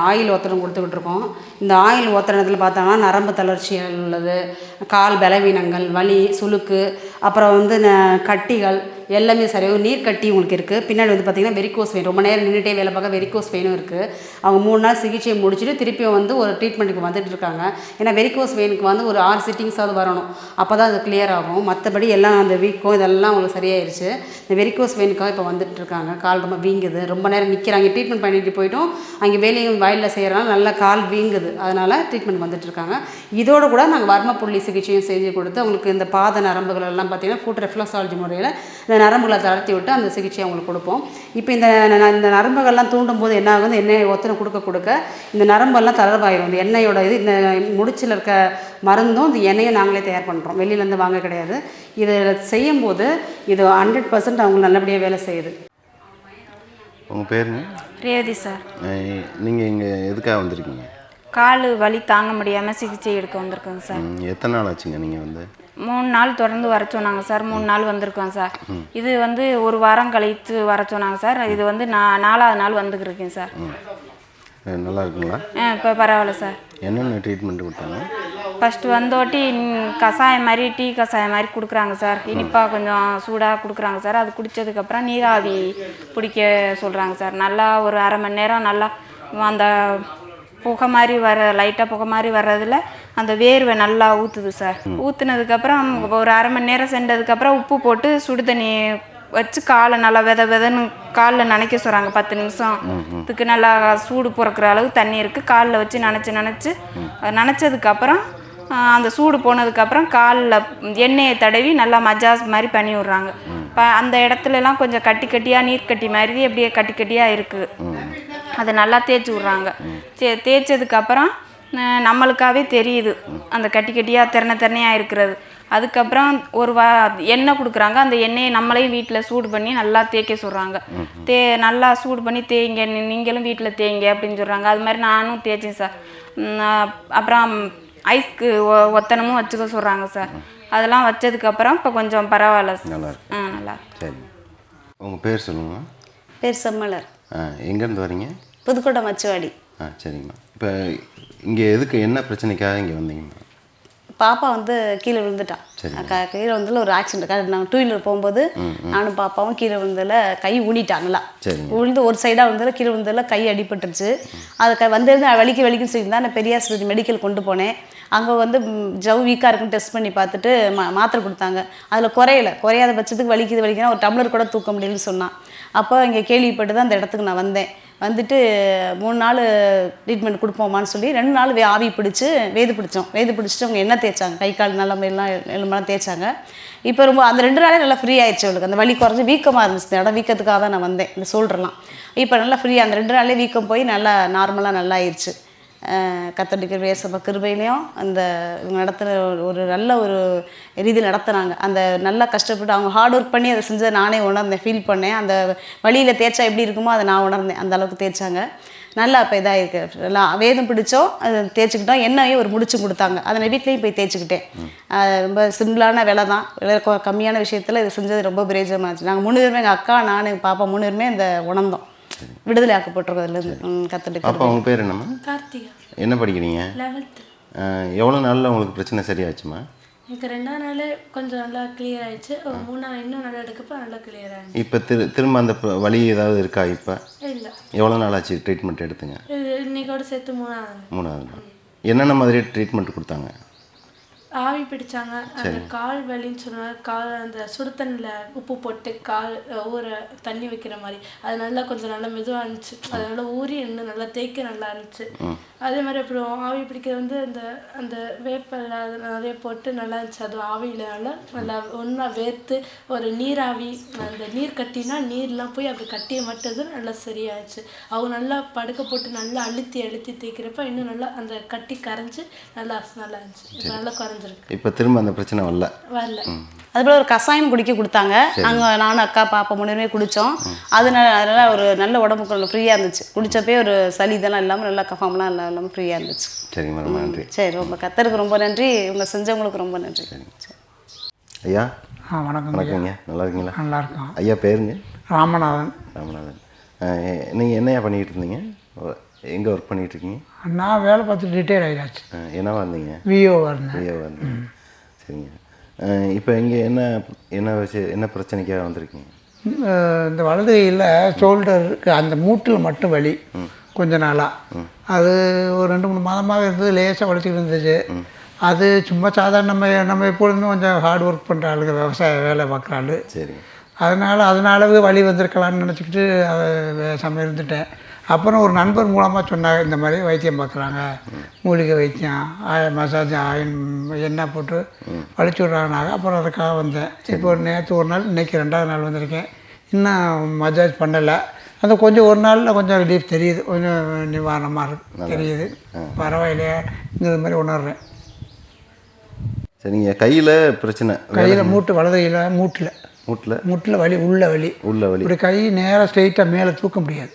Oil ஒத்தடம் கொடுத்துக்கிட்டு இருக்கோம். இந்த ஆயில் ஒத்தடத்தில் பார்த்தோம்னா நரம்பு தளர்ச்சிகள் உள்ளது, கால் பலவீனங்கள், வலி, சுளுக்கு, அப்புறம் வந்து கட்டிகள் எல்லாமே சரியாகும். நீர் கட்டி உங்களுக்கு இருக்குது. பின்னாடி வந்து பார்த்திங்கன்னா வெரிகோஸ் வெயின், ரொம்ப நேரம் நின்றுட்டே வேலை பார்க்க வெரிகோஸ் வெயினும் இருக்குது. அவங்க 3 நாள் சிகிச்சையை முடிச்சுட்டு திருப்பியும் வந்து ஒரு ட்ரீட்மெண்ட்டுக்கு வந்துட்டு இருக்காங்க. ஏன்னா வெரிகோஸ் வெயினுக்கு வந்து ஒரு 6 சிட்டிங்ஸாவது வரணும், அப்போ தான் அது கிளியர் ஆகும். மற்றபடி எல்லாம் அந்த வீக்கம் இதெல்லாம் அவங்களுக்கு சரியாயிருச்சு. இந்த வெரிகோஸ் வெயினுக்காக இப்போ வந்துட்டு இருக்காங்க. கால் ரொம்ப வீங்குது, ரொம்ப நேரம் நிற்கிறாங்க. ட்ரீட்மெண்ட் பண்ணிட்டு போய்ட்டும் அங்கே வேலையும் வயலில் செய்கிறனால நல்லா கால் வீங்குது, அதனால் ட்ரீட்மெண்ட் வந்துட்டுருக்காங்க. இதோடு கூட நாங்கள் வர்மப்புள்ளி சிகிச்சையும் செஞ்சு கொடுத்து அவங்களுக்கு இந்த பாத நரம்புகள் எல்லாம் பார்த்திங்கன்னா ஃபுட் ரெஃப்ளெக்ஸாலஜி முறையில் இந்த நரம்புகளை தளர்த்தி விட்டு அந்த சிகிச்சையை அவங்களுக்கு கொடுப்போம். இப்போ இந்த நரம்புகள்லாம் தூண்டும் போது என்ன ஆகுது, எண்ணெய் ஒத்தனை கொடுக்க இந்த நரம்பெல்லாம் தளர்வாயிடும். இந்த எண்ணெயோட இது இந்த முடிச்சில் இருக்க மருந்தும் இந்த எண்ணெயை நாங்களே தயார் பண்ணுறோம், வெளியிலேருந்து வாங்க கிடையாது. இதை செய்யும்போது இது 100% அவங்க நல்லபடியாக வேலை செய்யுது. உங்கள் பேருங்க? ரேவதி சார். நீங்கள் இங்கே எதுக்காக வந்திருக்கீங்க? கால் வலி தாங்க முடியாமல் சிகிச்சை எடுக்க வந்திருக்கோங்க சார். எத்தனை நாள் ஆச்சுங்க நீங்கள் வந்து? 3 நாள் தொடர்ந்து வர சொன்னாங்க சார். 3 நாள் வந்திருக்கோம் சார். இது வந்து 1 வாரம் கழித்து வர சொன்னாங்க சார். இது வந்து நான் 4ஆவது நாள் வந்துக்கிருக்கேன் சார். நல்லா இருக்குங்களா? இப்போ பரவாயில்ல சார். என்னென்ன ட்ரீட்மெண்ட் கொடுத்தாங்க? ஃபஸ்ட்டு வந்தோட்டி கஷாயம் மாதிரி, டீ கஷாயம் மாதிரி கொடுக்குறாங்க சார். இனிப்பாக கொஞ்சம் சூடாக கொடுக்குறாங்க சார். அது குடித்ததுக்கப்புறம் நீராவி பிடிக்க சொல்கிறாங்க சார். நல்லா ஒரு அரை மணி நேரம் நல்லா அந்த புகை மாதிரி லைட்டாக புகை மாதிரி வர்றதில் அந்த வேர்வை நல்லா ஊற்றுது சார். ஊற்றுனதுக்கப்புறம் ஒரு அரை மணி நேரம் சென்றதுக்கப்புறம் உப்பு போட்டு சுடு தண்ணி வச்சு காலை நல்லா விதன்னு காலில் நனைக்க சொல்கிறாங்க. 10 நிமிஷம் இதுக்கு நல்லா சூடு பிறக்கிற அளவு தண்ணி இருக்குது. காலில் வச்சு நனைச்சதுக்கப்புறம் அந்த சூடு போனதுக்கப்புறம் காலில் எண்ணெயை தடவி நல்லா மஜாஸ் மாதிரி பண்ணி விட்றாங்க. அந்த இடத்துலலாம் கொஞ்சம் கட்டியாக நீர் கட்டி மாதிரி அப்படியே கட்டியாக இருக்குது. அதை நல்லா தேய்ச்சி விட்றாங்க. தேய்ச்சதுக்கப்புறம் நம்மளுக்காகவே தெரியுது அந்த கட்டியாக திறனையாக இருக்கிறது. அதுக்கப்புறம் எண்ணெய் கொடுக்குறாங்க. அந்த எண்ணெயை நம்மளையும் வீட்டில் சூடு பண்ணி நல்லா தேய்க்க சொல்கிறாங்க. நல்லா சூடு பண்ணி தேய்ங்க, நீங்களும் வீட்டில் தேய்ங்க அப்படின்னு சொல்கிறாங்க. அது மாதிரி நானும் தேய்ச்சேன் சார். அப்புறம் ஐஸ்க்கு ஒத்தனமும் வச்சுக்க சொல்கிறாங்க சார். அதெல்லாம் வச்சதுக்கப்புறம் இப்போ கொஞ்சம் பரவாயில்ல சார். நல்லா. சரி, உங்கள் பேர் சொல்லுங்கள். பேர் செம்மலர். எங்கேருந்து வரீங்க? புதுக்கோட்டை மச்சுவாடி. சரிங்கம்மா. இப்போ இங்கே எதுக்கு, என்ன பிரச்சனைக்காக இங்கே வந்தீங்கம்மா? பாப்பா வந்து கீழே விழுந்துட்டான். கீழே வந்ததில் ஒரு ஆக்சிடென்ட். நாங்கள் 2 வீலர் போகும்போது நானும் பாப்பாவும் கீழே விழுந்ததில் கை ஊனிட்டான். நல்லா விழுந்து ஒரு சைடாக விழுந்ததில் கீழே விழுந்ததில் கை அடிபட்டுருச்சு. அது வந்திருந்து வலிக்குன்னு சொல்லியிருந்தா நான் பெரியாஸ்பத்திரி மெடிக்கல் கொண்டு போனேன். அங்கே வந்து ஜவ் வீக்காக இருக்குன்னு டெஸ்ட் பண்ணி பார்த்துட்டு மாத்திரை கொடுத்தாங்க. அதில் குறையாத பட்சத்துக்கு வலிக்குதுன்னா ஒரு டம்ளர் கூட தூக்க முடியலன்னு சொன்னான். அப்போ இங்கே கேள்விப்பட்டு தான் அந்த இடத்துக்கு நான் வந்தேன். வந்துட்டு 3 நாள் ட்ரீட்மெண்ட் கொடுப்போமான்னு சொல்லி 2 நாள் ஆவி பிடிச்சி வேது பிடிச்சிட்டு அவங்க எண்ணெய் தேய்ச்சாங்க. கை கால் எலும்பெல்லாம் தேய்ச்சாங்க. இப்போ ரொம்ப அந்த 2 நாளே நல்லா ஃப்ரீ ஆயிடுச்சு. அவளுக்கு அந்த வலி குறைஞ்சி வீக்கமாக இருந்துச்சு. இந்த இடம் வீக்கத்துக்காக தான் நான் வந்தேன். இந்த ஷோல்டர்லாம் இப்போ நல்லா ஃப்ரீயாக அந்த 2 நாளே வீக்கம் போய் நல்லா நார்மலாக நல்லா ஆயிடுச்சு. கத்தோலிக்க வேசப கிருபையிலையும் அந்த இவங்க நடத்துகிற ஒரு நல்ல ஒரு ரீதியில் நடத்துனாங்க. அந்த நல்லா கஷ்டப்பட்டு அவங்க ஹார்ட் ஒர்க் பண்ணி அதை செஞ்சதை நானே உணர்ந்தேன், ஃபீல் பண்ணேன். அந்த வழியில் தேய்ச்சா எப்படி இருக்குமோ அதை நான் உணர்ந்தேன். அந்த அளவுக்கு தேய்ச்சாங்க. நல்லா இப்போ இதாக இருக்குது. நல்லா வேதம் பிடிச்சோம், அதை தேய்ச்சிக்கிட்டோம். எண்ணெயும் ஒரு முடிச்சு கொடுத்தாங்க. அதை நான் வீட்லேயும் போய் தேய்ச்சிக்கிட்டேன். ரொம்ப சிம்பிளான விலை தான், விலை கம்மியான விஷயத்தில் இது செஞ்சது ரொம்ப பிரயோஜனமாக இருந்துச்சு. நாங்கள் 3 பேருமே, எங்கள் அக்கா, நான், எங்கள் பாப்பா 3 பேருமே இந்த உணர்ந்தோம். விடுதலை ஆக்கப்பட்டிருக்கிறதுலேருந்து கற்றுட்டு. அப்போ உங்கள் பேர் என்னம்மா? கார்த்திகா. என்ன படிக்கிறீங்க? 11th. எவ்வளோ நாளில் உங்களுக்கு பிரச்சனை சரியாச்சுமா? எனக்கு 2ஆம் நாள் கொஞ்சம் நல்லா கிளியர் ஆயிடுச்சு. 3ஆம் இன்னும் நல்லா எடுக்கப்போ நல்லா கிளியர் ஆயிடுச்சு. இப்போ திரும்ப அந்த வலி ஏதாவது இருக்கா? இப்போ இல்லை. எவ்வளோ நாள் ஆச்சு ட்ரீட்மெண்ட் எடுத்துங்க? இன்னைக்கோட சேர்த்து 3ஆவது நாள். என்னென்ன மாதிரி ட்ரீட்மெண்ட் கொடுத்தாங்க? ஆவி பிடிச்சாங்க. அந்த கால் வலின்னு சொன்னாங்க. கால் அந்த சுடு தண்ணியில் உப்பு போட்டு கால் ஊற தண்ணி வைக்கிற மாதிரி அது நல்லா கொஞ்சம் நல்லா மெதுவாக இருந்துச்சு. அது நல்லா ஊறி இன்னும் நல்லா தேய்க்க நல்லா இருந்துச்சு. அதே மாதிரி அப்புறம் ஆவி பிடிக்கிறது வந்து அந்த வேப்பலை நிறைய போட்டு நல்லா இருந்துச்சு. அது ஆவியில் நல்லா ஒன்றா வேர்த்து ஒரு நீராவி, அந்த நீர் கட்டினா நீர்லாம் போய் அப்படி கட்டியை மட்டது நல்லா சரியாயிடுச்சு. அவங்க நல்லா படுக்க போட்டு நல்லா அழுத்தி தேய்க்கிறப்ப இன்னும் நல்லா அந்த கட்டி கரைஞ்சி நல்லா இருந்துச்சு. இப்போ நல்லா குறைஞ்சிருக்கு. இப்போ திரும்ப அந்த பிரச்சனை வரல. அதுபோல் ஒரு கஷாயம் குடிக்க கொடுத்தாங்க. நாங்கள் நானும் அக்கா பாப்பா 3 பேருமே குடித்தோம். அதனால ஒரு நல்ல உடம்புக்கு ஃப்ரீயாக இருந்துச்சு. குடித்தப்பே ஒரு சளி இதெல்லாம் இல்லாமல் நல்லா கஃபம்லாம் இல்லாமல் ஃப்ரீயாக இருந்துச்சு. சரிங்க, ரொம்ப நன்றி. சரி, ரொம்ப கத்தருக்கு ரொம்ப நன்றி. இவங்க செஞ்சவங்களுக்கு ரொம்ப நன்றி. ஐயா வணக்கம். வணக்கங்க. நல்லா இருக்கீங்களா? நல்லா இருக்கோம். ஐயா பேருங்க? ராமநாதன். நீங்கள் என்னையா பண்ணிக்கிட்டு இருந்தீங்க? எங்கே ஒர்க் பண்ணிகிட்ருக்கீங்க? நான் வேலை பார்த்துட்டு ரிட்டையர் ஆகிடாச்சு. என்னவா இருந்தீங்க? விஓவாக இருந்தேன். விஓவாக இருந்தீங்க. சரிங்க. இப்போ இங்கே என்ன பிரச்சனைக்காக வந்திருக்கீங்க? இந்த வலது கையில் ஷோல்டருக்கு அந்த மூட்டில் மட்டும் வலி கொஞ்ச நாளாக. அது ஒரு 2-3 மாதமாக இருந்தது. லேசாக வலிச்சுக்கிட்டு இருந்துச்சு. அது சும்மா சாதாரண நம்ம எப்பொழுதுமே கொஞ்சம் ஹார்ட் ஒர்க் பண்ணுற ஆளுங்க, விவசாய வேலை பார்க்குற ஆள். சரி. அதனாலவே வலி வந்திருக்கலாம்னு நினச்சிக்கிட்டு சமயம் இருந்துட்டேன். அப்புறம் ஒரு நண்பர் மூலமாக சொன்னாங்க, இந்த மாதிரி வைத்தியம் பார்க்குறாங்க, மூலிகை வைத்தியம், மசாஜ் ஆயில் எண்ணெய் போட்டு வலிச்சு விட்றாங்கனாங்க. அப்புறம் அதுக்காக வந்தேன். இப்போ நேற்று ஒரு நாள், இன்றைக்கி 2வது நாள் வந்திருக்கேன். இன்னும் மசாஜ் பண்ணலை. அது கொஞ்சம் ஒரு நாளில் கொஞ்சம் ரிலீஃப் தெரியுது, கொஞ்சம் நிவாரணமாக இருக்கு தெரியுது. பரவாயில்லையா மாதிரி உணர்றேன். சரிங்க. கையில் பிரச்சனை? கையில் மூட்டு, வலது கையில் மூட்டில் வலி, உள்ள வலி. இப்படி கை நேராக ஸ்ட்ரெயிட்டாக மேலே தூக்க முடியாது,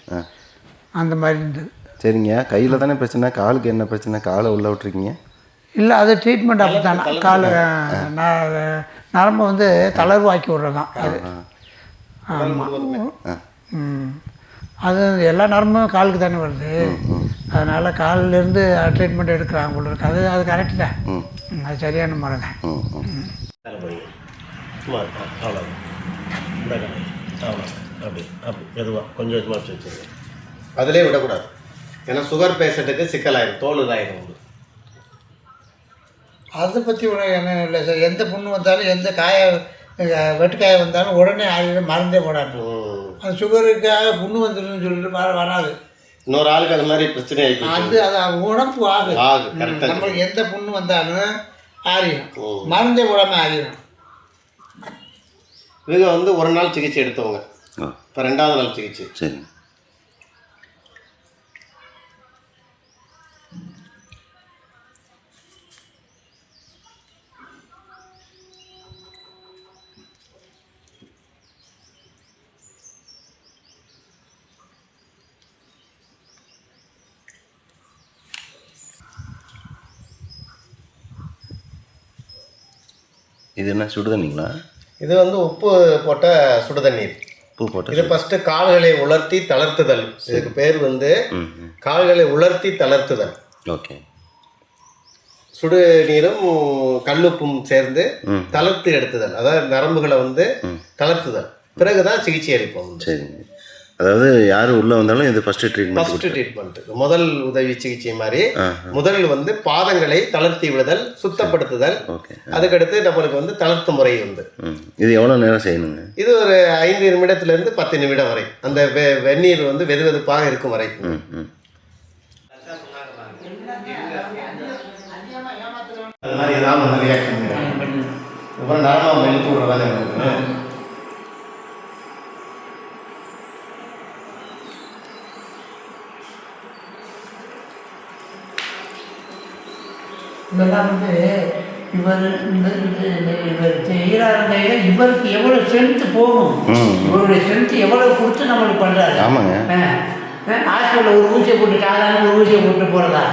அந்த மாதிரி இருந்தது. சரிங்க. கையில் தானே பிரச்சனை, காலுக்கு என்ன பிரச்சனை? காலை உள்ளே விட்டுருக்கீங்க? இல்லை, அது ட்ரீட்மெண்ட் அப்படி தானே. கால் நரம்பு வந்து தளர்வு ஆக்கி விட்றது தான் அது. ஆமாம். அது எல்லா நரம்பும் காலுக்கு தானே வருது. அதனால் காலிலேருந்து ட்ரீட்மெண்ட் எடுக்கிறாங்க போல இருக்கு. அது கரெக்டு தான். அது சரியான முறை தான். அதிலே விடக்கூடாது. ஏன்னா சுகர் பேஷண்ட்டுக்கு சிக்கலாயிடும், தோல் இதாயிடும். அதை பற்றி என்ன இல்லை சார். எந்த புண்ணு வந்தாலும், எந்த வெட்டுக்காய வந்தாலும் உடனே ஆகிடும், மருந்தே போடாது. அந்த சுகருக்காக புண்ணு வந்துடுன்னு சொல்லிட்டு வராது. இன்னொரு ஆளுக்கு அந்த மாதிரி பிரச்சனை ஆகிடுச்சு. அது உடம்பு ஆகும். நம்மளுக்கு எந்த புண்ணு வந்தாலும் ஆறிடும், மருந்தே போடாமல் ஆறிடும். இவங்க வந்து ஒரு நாள் சிகிச்சை எடுத்தவங்க, இப்போ 2வது நாள் சிகிச்சை. சரி. இது என்ன சுடுதண்ணிங்களா? இது வந்து உப்பு போட்ட சுடுதண்ணீர். உப்பு போட்ட இது ஃபஸ்ட்டு கால்களை உலர்த்தி தளர்த்துதல். இதுக்கு பேர் வந்து கால்களை உலர்த்தி தளர்த்துதல். ஓகே. சுடு நீரும் கல்லுப்பும் சேர்ந்து தளர்த்து எடுத்துதல், அதாவது நரம்புகளை வந்து தளர்த்துதல். பிறகுதான் சிகிச்சை அளிப்போம். சரிங்க. அதாவது யார் உள்ளே வந்தாலும் இது ஃபஸ்ட்டு ட்ரீட்மெண்ட், முதல் உதவி சிகிச்சை மாதிரி. முதல் வந்து பாதங்களை தளர்த்தி விடுதல், சுத்தப்படுத்துதல். அதுக்கடுத்து நம்மளுக்கு வந்து தளர்த்து முறை வந்து. இது எவ்வளோ நேரம் செய்யணுங்க? இது ஒரு 5 நிமிடத்திலிருந்து 10 நிமிடம் வரை, அந்த வெந்நீர் வந்து வெதுவெதுப்பாக இருக்கும் வரை. அது மாதிரி ஏதாவது வந்து ரியாக்ஷன் அப்புறம் நரம்பு இழுத்து விடுறதானே. இதெல்லாம் வந்து இவர் செய்கிறாருங்க. இவருக்கு எவ்வளோ ஸ்ட்ரென்த்து போகும், இவருடைய ஸ்ட்ரென்த்து எவ்வளோ கொடுத்து நம்மளுக்கு பண்ணுறாரு. ஆமாங்க. ஹாஸ்பிட்டலில் ஒரு ஊசியை போட்டு, சாதாரண ஒரு ஊசியை போட்டு போகிறதா?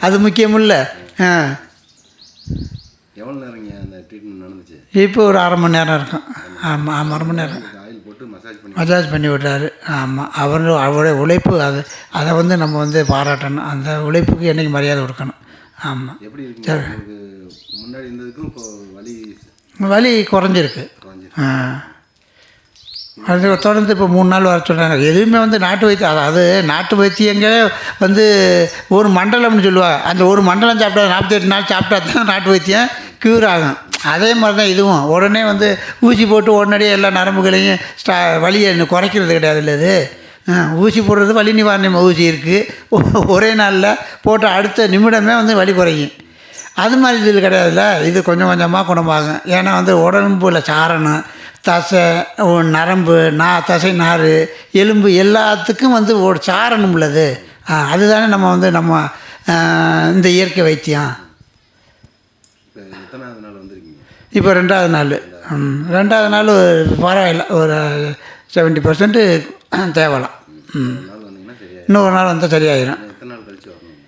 அது முக்கியமில்ல. எவ்வளோ நேரங்க அந்த ட்ரீட்மெண்ட் நடந்துச்சு? இப்போ ஒரு 1/2 மணி நேரம் இருக்கும். ஆமாம், 1/2 மணி நேரம் ஆயில் போட்டு மசாஜ் பண்ணி விட்றாரு. ஆமாம், அவருடைய உழைப்பு அதை வந்து நம்ம வந்து பாராட்டணும். அந்த உழைப்புக்கு என்றைக்கு மரியாதை கொடுக்கணும். ஆமாம். எப்படி சரி. முன்னாடி இருந்ததுக்கும் இப்போ வலி குறைஞ்சிருக்கு. அது தொடர்ந்து இப்போ 3 நாள் வர சொல்கிறாங்க. எதுவுமே வந்து நாட்டு வைத்தியம், அதாவது நாட்டு வைத்தியங்க வந்து ஒரு மண்டலம்னு சொல்லுவாங்க. அந்த ஒரு மண்டலம் சாப்பிட்டா 48 நாள் சாப்பிட்டா தான் நாட்டு வைத்தியம் க்யூர் ஆகும். அதே மாதிரி தான் இதுவும். உடனே வந்து ஊசி போட்டு உடனடியே எல்லா நரம்புகளையும் வலியை குறைக்கிறது கிடையாது. இல்லை, இது ஊசி போடுறது வலி நிவாரண ஊசி இருக்குது. ஒரே நாளில் போட்ட அடுத்த நிமிடமே வந்து வலி குறையும். அது மாதிரி இதில் கிடையாதுல்ல. இது கொஞ்சம் கொஞ்சமாக குணமாகும். ஏன்னா வந்து உடம்புல சாரணம், தசை, நரம்பு, தசை நார், எலும்பு எல்லாத்துக்கும் வந்து ஒரு சாரணம் உள்ளது. அதுதானே நம்ம இந்த இயற்கை வைத்தியம். எத்தனாவது நாள் வந்திருக்கீங்க? இப்போ 2வது நாள். ரெண்டாவது நாள் பரவாயில்ல, ஒரு 70% தேவலாம். நாள் வந்தீங்கன்னா சரியா இன்னொரு நாள் வந்தால் சரியாயிடும். எத்தனை நாள் கழிச்சு வரணும்?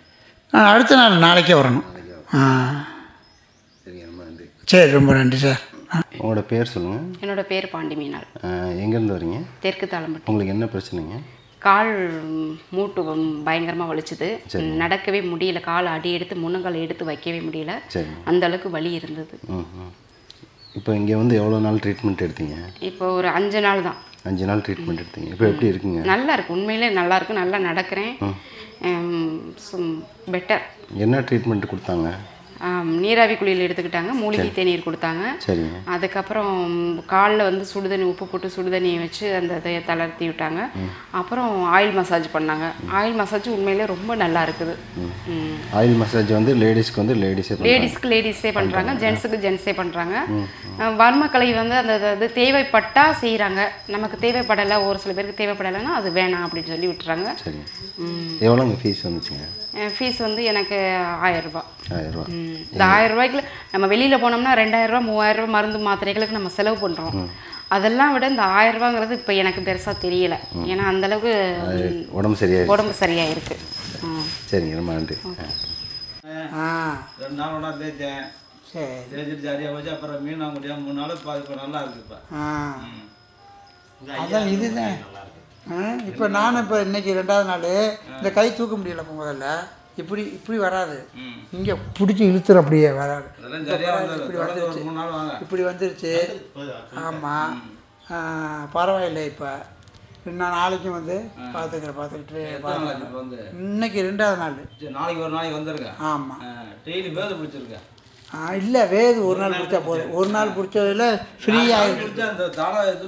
அடுத்த நாள் நாளைக்கே வரணும். சரிங்க, ரொம்ப நன்றி. சரி, ரொம்ப நன்றி சார். உங்களோட பேர் சொல்லுங்கள். என்னோட பேர் பாண்டி மீனாள். எங்கேருந்து வரீங்க? தெற்கு தாளம்பட்டி. உங்களுக்கு என்ன பிரச்சனைங்க? கால் மூட்டு பயங்கரமாக வலிச்சுது. நடக்கவே முடியல. கால் அடி எடுத்து முன்னங்கால் எடுத்து வைக்கவே முடியல. சரி. அந்த அளவுக்கு வலி இருந்தது. இப்போ இங்கே வந்து எவ்வளோ நாள் ட்ரீட்மெண்ட் எடுத்தீங்க? இப்போ ஒரு 5 நாள் தான். 5 நாள் ட்ரீட்மெண்ட் எடுத்தீங்க. இப்போ எப்படி இருக்குங்க? நல்லா இருக்கு, உண்மையிலே நல்லா இருக்கு. நல்லா நடக்கிறேன். பெட்டர். என்ன ட்ரீட்மெண்ட் கொடுத்தாங்க? நீராவி குளியல் எடுத்துக்கிட்டாங்க, மூலிகை தேநீர் கொடுத்தாங்க. சரிங்க. அதுக்கப்புறம் காலில் வந்து சுடுதண்ணி உப்பு போட்டு சுடுதண்ணியை வச்சு அந்த இதை தளர்த்தி விட்டாங்க. அப்புறம் ஆயில் மசாஜ் பண்ணாங்க. ஆயில் மசாஜ் உண்மையிலே ரொம்ப நல்லா இருக்குது. ஆயில் மசாஜ் வந்து லேடிஸ்க்கு வந்து லேடிஸ்க்கு லேடிஸே பண்ணுறாங்க, ஜென்ஸுக்கு ஜென்ஸே பண்ணுறாங்க. வர்மக்கலை வந்து அந்த இது தேவைப்பட்டால் செய்கிறாங்க. நமக்கு தேவைப்படலை, ஒரு சில பேருக்கு தேவைப்படலைன்னா அது வேணாம் அப்படின்னு சொல்லி விட்டுறாங்க. சரி. எவ்வளோங்க ஃபீஸ் வந்துச்சுங்க? ஃபீஸ் வந்து எனக்கு 1000 ரூபாய். 1000 ரூபா. இந்த 1000 ரூபாய்க்குள்ள நம்ம வெளியில் போனோம்னா 2000 ரூபா 3000 ரூபா மருந்து மாத்திரைகளுக்கு நம்ம செலவு பண்ணுறோம். அதெல்லாம் விட இந்த 1000 ரூபாங்கிறது இப்போ எனக்கு பெருசாக தெரியல. ஏன்னா அந்தளவுக்கு உடம்பு சரியாக இருக்குது. சரிங்க, ரொம்ப நன்றி. 2 நாள் ஒன்றா தேய்ச்சேன். சரி, தேய்ச்சிட்டு சரியாக போச்சு. அப்புறம் மீனா முடியாது 3 நாள் இப்போ நல்லா இருக்குது. இப்போ அதான் இதுதான். இப்போ நானும் இப்போ இன்றைக்கி 2வது நாள் இந்த கை தூக்க முடியல. முதல்ல இப்படி இப்படி வராது, இங்கே பிடிச்சி இழுத்துற அப்படியே வராது. இப்படி வந்துருச்சு, இப்படி வந்துருச்சு. ஆமாம், பரவாயில்லை. இப்போ நான் நாளைக்கும் வந்து பார்த்துக்கிட்டு இன்னைக்கு 2வது நாள். நாளைக்கு ஒரு நாளைக்கு வந்துருக்கேன். ஆமாம், டெய்லி வேது பிடிச்சிருக்கேன். இல்லை, வேது ஒரு நாள் பிடிச்சா போதும். ஒரு நாள் பிடிச்சதில் ஃப்ரீ ஆகிடுச்சு.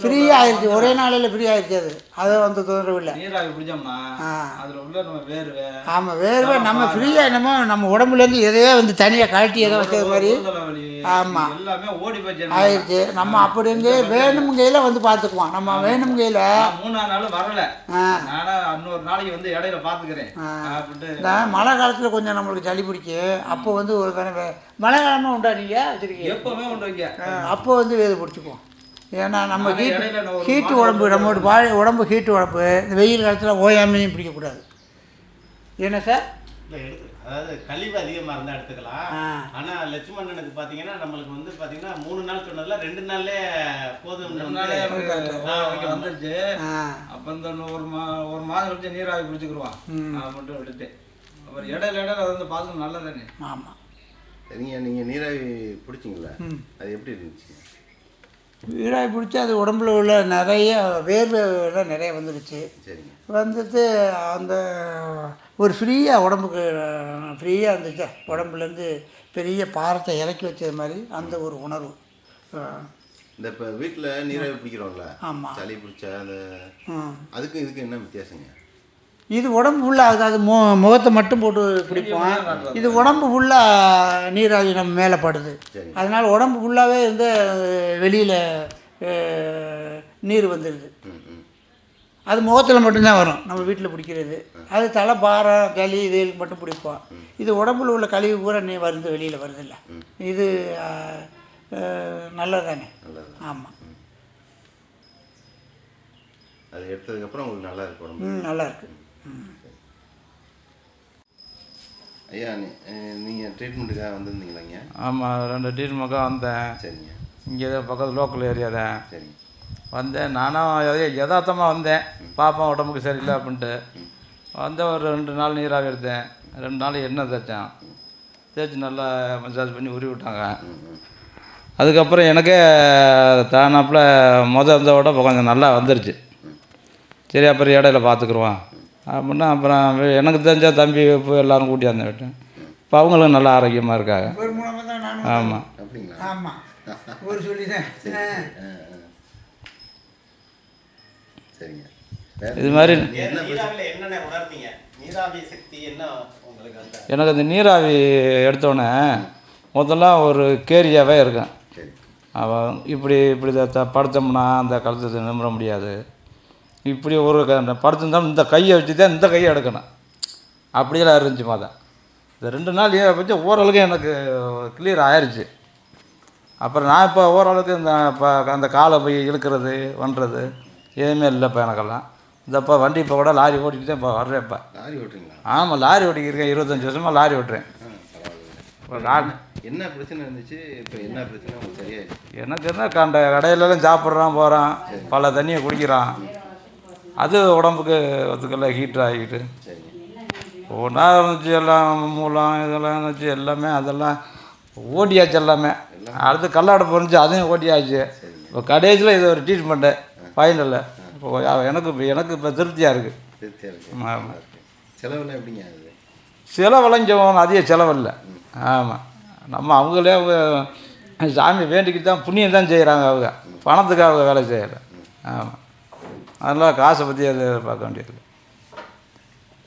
ஃப்ரீ ஆகிடுச்சு, ஒரே நாளில் ஃப்ரீ ஆகிடுச்சு. அதை வந்து தொந்தரவு இல்லை. நீராவி பிடிச்சோம்னா அதில் உள்ள நம்ம வேர்வை. ஆமாம், வேர்வை நம்ம ஃப்ரீயாக என்னமோ நம்ம உடம்புலேருந்து எதையோ வந்து தனியாக கழட்டி எதோ வச்சது மாதிரி. ஆமாம், எல்லாமே ஓடி போச்சு ஆயிடுச்சு. நம்ம அப்படி இருந்து வேணும்கையில் வந்து பார்த்துக்குவோம். நம்ம வேணும்கையில் 3ஆம் நாள் வரல. நானும் இன்னொரு நாளைக்கு வந்து இடையில பார்த்துக்கிறேன். இந்த மழை காலத்தில் கொஞ்சம் நம்மளுக்கு சளி பிடிக்கும். அப்போ வந்து ஒரு தடவை மழை காலமாக உண்டா நீங்கள் வச்சுருக்கீங்க? எப்போவுமே உண்டு வைக்க. அப்போ வந்து வேது பிடிச்சிக்குவோம். ஏன்னா நம்ம ஹீட்டு உடம்பு, நம்ம உடம்பு ஹீட்டு உடம்பு. இந்த வெயில் காலத்தில் ஓயாமையும் பிடிக்கக்கூடாது. என்ன சார்? அதாவது கழிவு அதிகமாக இருந்தால் எடுத்துக்கலாம். ஆனால் லட்சுமணனுக்கு பார்த்தீங்கன்னா நம்மளுக்கு வந்து பார்த்தீங்கன்னா 3 நாள் சொன்னதில் 2 நாள்லே போதும் வந்துருச்சு. அப்போ இந்த ஒரு மாதம் கழிச்சு நீராவி பிடிச்சிக்கிடுவான் மட்டும் விட்டுட்டு. அப்புறம் இடையில அதை வந்து பார்த்து நல்லதானே. ஆமாம். சரிங்க, நீங்கள் நீராவி பிடிச்சிங்களா? அது எப்படி இருந்துச்சு? நீராவி பிடிச்சி அது உடம்புல உள்ள நிறைய வேர்வைலாம் நிறைய வந்துடுச்சு. சரிங்க. வந்துட்டு அந்த ஒரு ஃப்ரீயாக உடம்புக்கு ஃப்ரீயாக இருந்துச்சு. உடம்புலேருந்து பெரிய பாரத்தை இறக்கி வச்சது மாதிரி அந்த ஒரு உணர்வு. இந்த இப்போ வீட்டில் நீராவி பிடிக்கிறோம்ல, ஆமாம், சளி பிடிச்சா அந்த அதுக்கும் இதுக்கு என்ன வித்தியாசங்க? இது உடம்பு ஃபுல்லாக, அது முகத்தை மட்டும் போட்டு பிடிப்போம். இது உடம்பு ஃபுல்லாக நீராவி நம்ம மேலே படுது. அதனால் உடம்பு ஃபுல்லாகவே வந்து வெளியில் நீர் வந்துடுது. அது முகத்தில் மட்டும்தான் வரும் நம்ம வீட்டில் பிடிக்கிறது. அது தலை பாரம் களி இதுகளுக்கு மட்டும் பிடிப்போம். இது உடம்புல உள்ள கழிவு பூரா வருது, வெளியில் வருதில்ல. இது நல்லது தானே. ஆமாம், அது எடுத்ததுக்கப்புறம் உங்களுக்கு நல்லா இருக்கு உடம்பு? நல்லா இருக்குது. ஐயா, நீங்கள் ட்ரீட்மெண்ட்டுக்காக வந்திருந்தீங்களாங்க? ஆமாம், 2 ட்ரீட்மெண்ட்டுக்காக வந்தேன். சரிங்க. இங்கே பக்கத்தில் லோக்கல் ஏரியா தான். சரிங்க. வந்தேன், நானும் யதார்த்தமாக வந்தேன். பாப்பா உடம்புக்கு சரியில்லை அப்படின்ட்டு வந்தேன். ஒரு 2 நாள் நீராக எடுத்தேன். 2 நாள் எண்ணெய் தேய்ச்சேன். தேய்ச்சி நல்லா மசாஜ் பண்ணி உருவி விட்டாங்க. அதுக்கப்புறம் எனக்கே தானாப்பில் இருந்தோட கொஞ்சம் நல்லா வந்துருச்சு. சரி, அப்புறம் இடையில பார்த்துக்குருவான் அப்படின்னா அப்புறம் எனக்கு தெரிஞ்ச தம்பி இப்போ எல்லோரும் கூட்டியாந்து விட்டேன். இப்போ அவங்களும் நல்லா ஆரோக்கியமாக இருக்காங்க. ஆமாம். ஆமாம், ஒரு சொல்லி தான். சரிங்க. இது மாதிரி எனக்கு அந்த நீராவி எடுத்தோடனே முதல்ல ஒரு கேரியாகவே இருக்கும். அவன் இப்படி படுத்தோம்னா அந்த கழுத்தை நிமிர முடியாது. இப்படி ஒரு படுத்திருந்தாலும் இந்த கையை வச்சு தான் இந்த கையை எடுக்கணும். அப்படியெல்லாம் இருந்துச்சு மாதம். இந்த 2 நாள் வச்சு ஓரளவுக்கு எனக்கு கிளியர் ஆயிடுச்சு. அப்புறம் நான் இப்போ ஓரளவுக்கு இந்த இப்போ அந்த காலை போய் இழுக்கிறது பண்ணுறது எதுவுமே இல்லைப்பா எனக்கெல்லாம். இந்தப்போ வண்டி இப்போ கூட லாரி ஓட்டிட்டு தான் இப்போ வர்றேன். இப்போ லாரி ஓட்டுறீங்களா? ஆமாம், லாரி ஓட்டிக்கிருக்கேன். 25 வருஷமாக லாரி ஓட்டுறேன். இப்போ நான் என்ன பிரச்சனை இருந்துச்சு? இப்போ என்ன பிரச்சனை உங்களுக்கு சரியாயிடுச்சு? எனக்கு என்ன கடையிலலாம் சாப்பிட்றான் போகிறான், பல தண்ணியை குடிக்கிறான். அது உடம்புக்கு ஒத்துக்கெல்லாம் ஹீட் ஆகிட்டு ஒன்றா இருந்துச்சு. எல்லாம் மூலம் இதெல்லாம் இருந்துச்சு எல்லாமே, அதெல்லாம் ஓட்டியாச்சு எல்லாமே. அடுத்து கல்லாடை இருந்துச்சு, அதையும் ஓட்டியாச்சு. இப்போ கடைசியில் இது ஒரு ட்ரீட்மெண்ட்டு ஃபைனலில். இப்போ எனக்கு இப்போ திருப்தியாக இருக்குது. திருப்தியாக இருக்குது. ஆமாம். செலவெல்லாம் எப்படிங்க ஆகுது? செலவளைஞ்சவங்க அதிக செலவில்லை. ஆமாம், நம்ம அவங்களே சாமி வேண்டிக்கிட்டு தான் புண்ணியம் தான் செய்கிறாங்க. அவங்க பணத்துக்காக வேலை செய்யலை. ஆமாம், அதனால் காசை பற்றி அதை பார்க்க வேண்டியது.